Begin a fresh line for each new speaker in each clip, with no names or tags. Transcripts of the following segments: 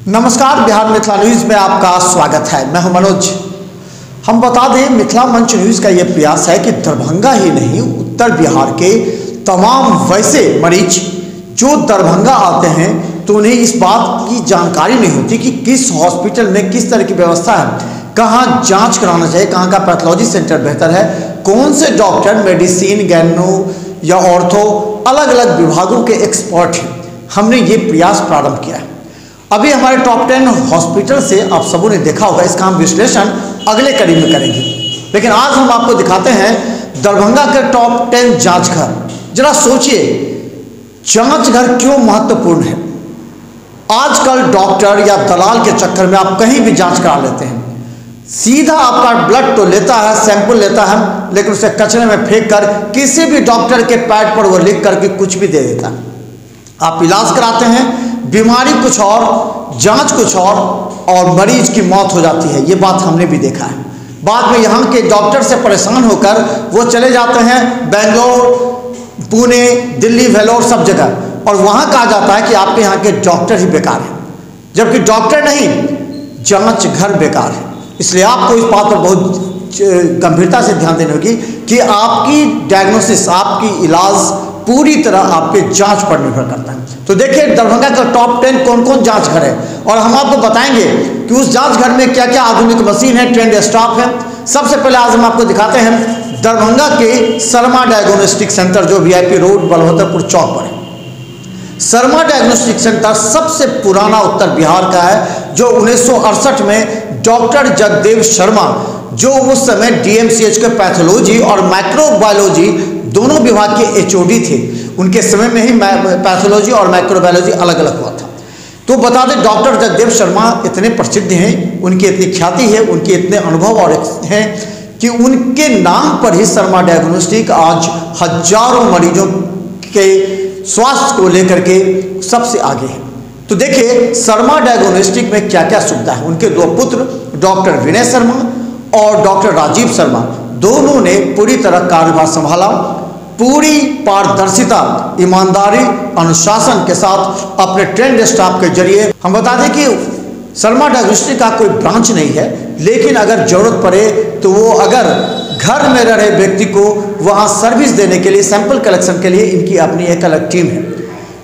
नमस्कार, बिहार मिथिला न्यूज़ में आपका स्वागत है। मैं हूं मनोज। हम बता दें, मिथिला मंच न्यूज़ का यह प्रयास है कि दरभंगा ही नहीं, उत्तर बिहार के तमाम वैसे मरीज जो दरभंगा आते हैं तो उन्हें इस बात की जानकारी नहीं होती कि किस हॉस्पिटल में किस तरह की व्यवस्था है, कहाँ जांच कराना चाहिए, कहाँ का पैथोलॉजी सेंटर बेहतर है, कौन से डॉक्टर मेडिसिन, गैनो या ऑर्थो अलग अलग विभागों के एक्सपर्ट हैं। हमने ये प्रयास प्रारंभ किया है। अभी हमारे टॉप 10 हॉस्पिटल से आप सबों ने देखा होगा, इसका हम विश्लेषण अगले कड़ी में करेंगे। लेकिन आज हम आपको दिखाते हैं दरभंगा के टॉप 10 जांच घर। जरा सोचिए, जांच घर क्यों महत्वपूर्ण है। आजकल डॉक्टर या दलाल के चक्कर में आप कहीं भी जांच करा लेते हैं। सीधा आपका ब्लड तो लेता है, सैंपल लेता है, लेकिन उसे कचरे में फेंक कर किसी भी डॉक्टर के पैड पर वो लिख करके कुछ भी दे देता है। आप इलाज कराते हैं, बीमारी कुछ और, जांच कुछ और मरीज की मौत हो जाती है। ये बात हमने भी देखा है। बाद में यहाँ के डॉक्टर से परेशान होकर वो चले जाते हैं बेंगलोर, पुणे, दिल्ली, वेलोर सब जगह, और वहाँ कहा जाता है कि आपके यहाँ के डॉक्टर ही बेकार हैं, जबकि डॉक्टर नहीं, जांच घर बेकार है। इसलिए आपको इस बात पर बहुत गंभीरता से ध्यान देनी होगी कि आपकी डायग्नोसिस, आपकी इलाज पूरी तरह आपके जांच पर निर्भर करता है। तो देखिए दरभंगा का टॉप 10 कौन कौन जांच घर है, और हम आपको बताएंगे कि उस जांच घर में क्या क्या आधुनिक मशीन है, ट्रेंड स्टाफ है। सबसे पहले आज हम आपको दिखाते हैं दरभंगा के शर्मा डायग्नोस्टिक सेंटर, जो VIP रोड बलवंतपुर चौक पर है। शर्मा डायग्नोस्टिक सेंटर सबसे पुराना उत्तर बिहार का है, जो 1968 में डॉक्टर जगदेव शर्मा, जो उस समय DMCH के पैथोलॉजी और माइक्रोबायोलॉजी दोनों विभाग के HOD थे, उनके समय में ही पैथोलॉजी और माइक्रोबायोलॉजी अलग अलग हुआ था। तो बता दें, डॉक्टर जगदेव शर्मा इतने प्रसिद्ध हैं, उनकी इतनी ख्याति है, उनके इतने अनुभव और हैं कि उनके नाम पर ही शर्मा डायग्नोस्टिक आज हजारों मरीजों के स्वास्थ्य को लेकर के सबसे आगे है। तो देखिए शर्मा डायग्नोस्टिक में क्या क्या सुविधा है। उनके दो पुत्र डॉक्टर विनय शर्मा और डॉक्टर राजीव शर्मा, दोनों ने पूरी तरह कार्यभार संभाला। पूरी पारदर्शिता, ईमानदारी, अनुशासन के साथ अपने ट्रेंड स्टाफ के जरिए। हम बता दें कि शर्मा डायग्नोस्टिक का कोई ब्रांच नहीं है, लेकिन अगर जरूरत पड़े तो वो अगर घर में रह रहे व्यक्ति को वहाँ सर्विस देने के लिए, सैंपल कलेक्शन के लिए इनकी अपनी एक अलग टीम है।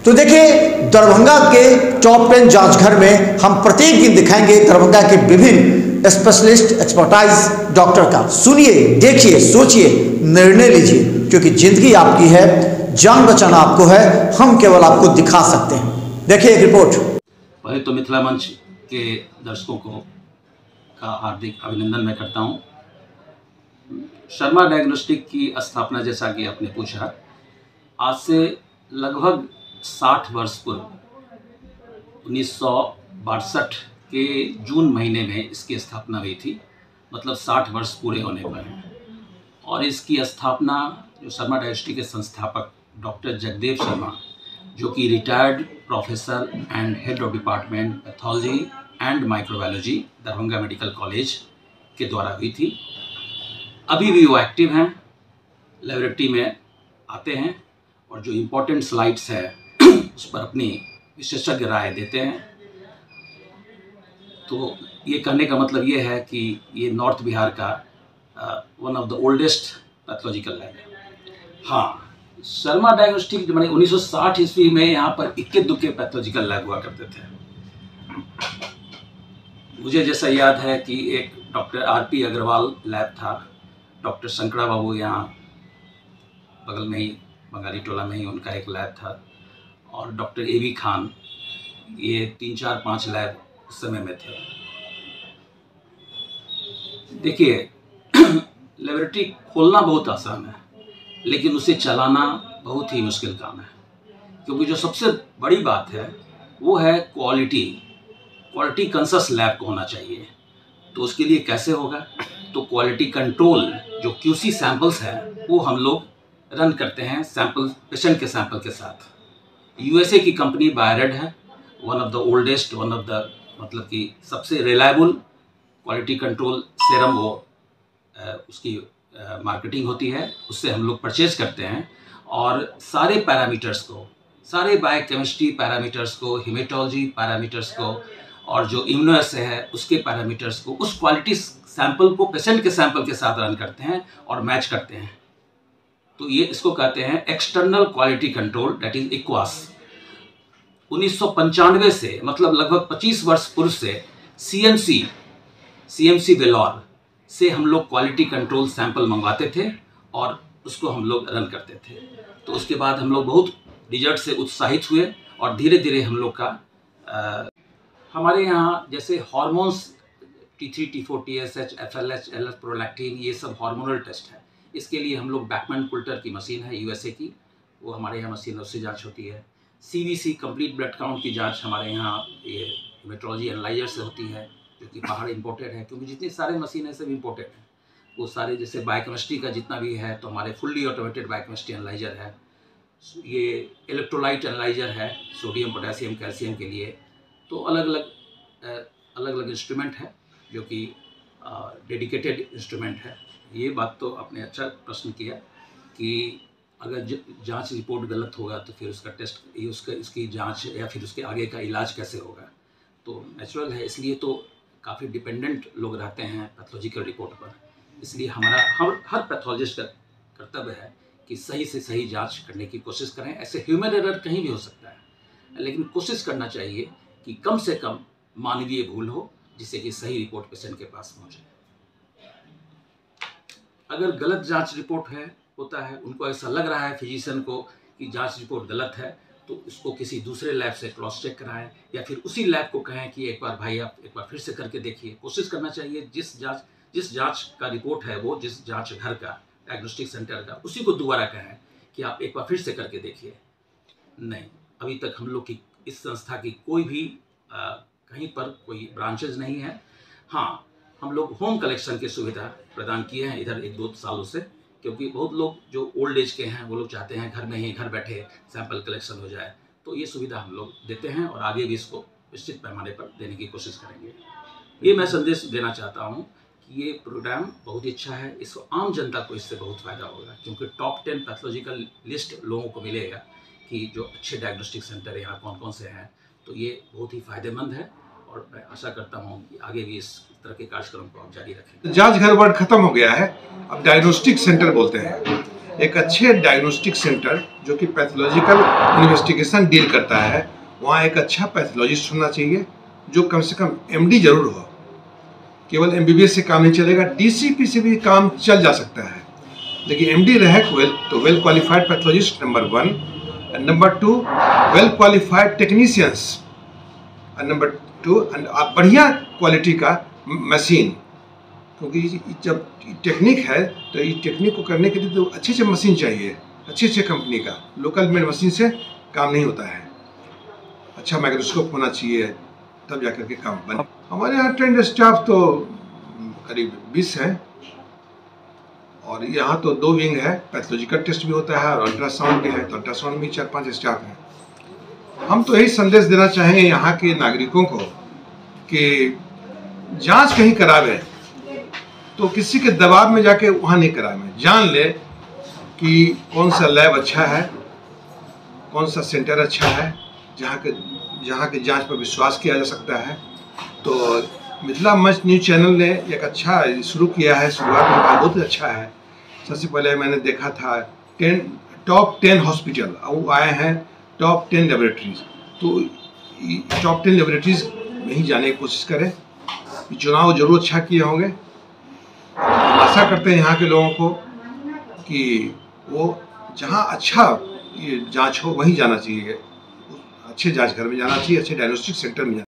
तो देखिए दरभंगा के टॉप 10 जांच घर में हम प्रत्येक दिन दिखाएंगे दरभंगा के विभिन्न स्पेशलिस्ट, एक्सपर्टाइज डॉक्टर का। सुनिए, देखिए, सोचिए, निर्णय लीजिए, क्योंकि जिंदगी आपकी है, जान बचाना आपको है, हम केवल आपको दिखा सकते हैं। देखिए एक रिपोर्ट।
पहले तो मिथिला मंच के दर्शकों को का हार्दिक अभिनंदन मैं करता हूं। शर्मा डायग्नोस्टिक की स्थापना, जैसा कि आपने पूछा, आज से लगभग 60 वर्ष पूर्व 1962 के जून महीने में इसकी स्थापना हुई थी। मतलब 60 वर्ष पूरे होने पर हैं। और इसकी स्थापना जो शर्मा डायग्नोस्टिक के संस्थापक डॉक्टर जगदेव शर्मा, जो कि retired professor and head of department pathology and microbiology Darbhanga medical college के द्वारा हुई थी। अभी भी वो एक्टिव हैं, लेबोरेटरी में आते हैं और जो इम्पोर्टेंट स्लाइड्स है उस पर अपनी विशेषज्ञ राय देते हैं। तो ये कहने का मतलब ये है कि ये नॉर्थ बिहार का one of the oldest pathological lab है। हाँ, शर्मा डायग्नोस्टिक मैंने 1960 ईस्वी में यहाँ पर इक्के दुक्के पैथोलॉजिकल लैब हुआ करते थे। मुझे जैसा याद है कि एक डॉक्टर RP अग्रवाल लैब था, डॉक्टर शंकरा बाबू यहाँ बगल में ही बंगाली टोला में ही उनका एक लैब था, और डॉक्टर AB खान, ये 3, 4, 5 लैब उस समय में थे। देखिए लेबोरेटरी खोलना बहुत आसान है, लेकिन उसे चलाना बहुत ही मुश्किल काम है, क्योंकि जो सबसे बड़ी बात है वो है क्वालिटी कंसस लैब होना चाहिए। तो उसके लिए कैसे होगा, तो क्वालिटी कंट्रोल जो QC सैंपल्स है वो हम लोग रन करते हैं सैंपल, पेशेंट के सैंपल के साथ। USA की कंपनी बायरेड है, one of the oldest, one of the मतलब कि सबसे रिलायबल क्वालिटी कंट्रोल सेरम वो उसकी मार्केटिंग होती है, उससे हम लोग परचेज करते हैं। और सारे पैरामीटर्स को, सारे बायोकेमिस्ट्री पैरामीटर्स को, हेमेटोलॉजी पैरामीटर्स को और जो इम्यूनोएस्से है उसके पैरामीटर्स को, उस क्वालिटी सैंपल को पेशेंट के सैंपल के साथ रन करते हैं और मैच करते हैं। तो ये इसको कहते हैं external quality control, that is equals. 1995 से, मतलब लगभग 25 वर्ष पूर्व से सीएमसी वेलोर से हम लोग क्वालिटी कंट्रोल सैंपल मंगवाते थे और उसको हम लोग रन करते थे। तो उसके बाद हम लोग बहुत रिजल्ट से उत्साहित हुए और धीरे धीरे हम लोग का हमारे यहाँ जैसे hormones T3, T4, TSH, FLH, LH, prolactin, ये सब हार्मोनल टेस्ट है। इसके लिए हम लोग बैकमैन कुल्टर की मशीन है USA की, वो हमारे यहाँ मशीन, उससे जांच होती है। CBC कंप्लीट ब्लड काउंट की जांच हमारे यहाँ ये हेमेटोलॉजी एनालाइजर से होती है, जो कि बाहर इंपोर्टेड है, क्योंकि जितनी सारे मशीन है सब इंपोर्टेड है। वो सारे जैसे बायोकेमिस्ट्री का जितना भी है तो हमारे फुल्ली ऑटोमेटेड बायोकेमिस्ट्री एनालाइजर है। ये इलेक्ट्रोलाइट एनालाइजर है सोडियम, पोटेशियम, कैल्शियम के लिए। तो अलग अलग इंस्ट्रूमेंट है जो कि डेडिकेटेड इंस्ट्रूमेंट है। ये बात तो आपने अच्छा प्रश्न किया कि अगर जांच रिपोर्ट गलत होगा तो फिर उसका टेस्ट, इसकी जांच या फिर उसके आगे का इलाज कैसे होगा। तो नेचुरल है, इसलिए तो काफ़ी डिपेंडेंट लोग रहते हैं पैथोलॉजिकल रिपोर्ट पर। इसलिए हमारा हर पैथोलॉजिस्ट का कर्तव्य है कि सही से सही जांच करने की कोशिश करें। ऐसे ह्यूमन एरर कहीं भी हो सकता है, लेकिन कोशिश करना चाहिए कि कम से कम मानवीय भूल हो, जिससे कि सही रिपोर्ट पेशेंट के पास पहुंचे। अगर गलत जांच रिपोर्ट होता है, उनको ऐसा लग रहा है फिजिशियन को कि जांच रिपोर्ट गलत है, तो इसको किसी दूसरे लैब से क्रॉस चेक कराएं या फिर उसी लैब को कहें कि एक बार भाई आप एक बार फिर से करके देखिए। कोशिश करना चाहिए जिस जांच का रिपोर्ट है, वो जिस जांच घर का, डायग्नोस्टिक सेंटर का, उसी को दोबारा कहें कि आप एक बार फिर से करके देखिए। नहीं, अभी तक हम लोग की इस संस्था की कोई भी कहीं पर कोई ब्रांचेज नहीं है। हाँ, हम लोग होम कलेक्शन की सुविधा प्रदान किए हैं इधर 1-2 सालों से, क्योंकि बहुत लोग जो ओल्ड एज के हैं वो लोग चाहते हैं घर में ही, घर बैठे सैंपल कलेक्शन हो जाए। तो ये सुविधा हम लोग देते हैं और आगे भी इसको निश्चित पैमाने पर देने की कोशिश करेंगे। ये मैं संदेश देना चाहता हूँ कि ये प्रोग्राम बहुत ही अच्छा है, इसको आम जनता को इससे बहुत फ़ायदा होगा, क्योंकि टॉप 10 पैथोलॉजिकल लिस्ट लोगों को मिलेगा कि जो अच्छे डायग्नोस्टिक सेंटर यहाँ कौन कौन से हैं। तो ये बहुत ही फ़ायदेमंद है और मैं आशा करता हूँ कि आगे भी इस तरह के कार्यक्रम को आप जारी रखें।
जांच घर वर्ड खत्म हो गया है, अब डायग्नोस्टिक सेंटर बोलते हैं। एक अच्छे डायग्नोस्टिक सेंटर जो कि पैथोलॉजिकल इन्वेस्टिगेशन डील करता है, वहाँ एक अच्छा पैथोलॉजिस्ट होना चाहिए जो कम से कम MD जरूर हो। केवल MBBS से काम नहीं चलेगा, DCP से भी काम चल जा सकता है, लेकिन MD रहे तो well qualified pathologist number 1, number 2 well qualified technicians, number 2 बढ़िया क्वालिटी का मशीन, क्योंकि जब टेक्निक है तो ये टेक्निक को करने के लिए तो अच्छे से मशीन चाहिए, अच्छे कंपनी का। लोकल मेड मशीन से काम नहीं होता है, अच्छा माइक्रोस्कोप होना चाहिए, तब जाकर के काम बने। हमारे यहाँ ट्रेंड स्टाफ तो करीब 20 है और यहाँ तो 2 विंग है, पैथोलॉजिकल टेस्ट भी होता है और अल्ट्रासाउंड भी है, तो अल्ट्रासाउंड में 4-5 स्टाफ हैं। हम तो यही संदेश देना चाहेंगे यहाँ के नागरिकों को कि जांच कहीं करावे तो किसी के दबाव में जाके वहाँ नहीं करावे, जान ले कि कौन सा लैब अच्छा है, कौन सा सेंटर अच्छा है, जहाँ के जांच पर विश्वास किया जा सकता है। तो मिथिला मंच न्यूज़ चैनल ने एक अच्छा शुरू किया है, शुरुआत में बहुत अच्छा है। सबसे पहले मैंने देखा था टॉप 10 हॉस्पिटल, वो आए हैं टॉप 10 लेबोरेटरीज। तो टॉप 10 लेबोरेटरीज में ही जाने की कोशिश करें। चुनाव जरूर अच्छा किए होंगे। हम आशा करते हैं यहाँ के लोगों को कि वो जहाँ अच्छा ये जांच हो वहीं जाना चाहिए, अच्छे जांच घर में जाना चाहिए, अच्छे डायग्नोस्टिक सेंटर में जाना चाहिए।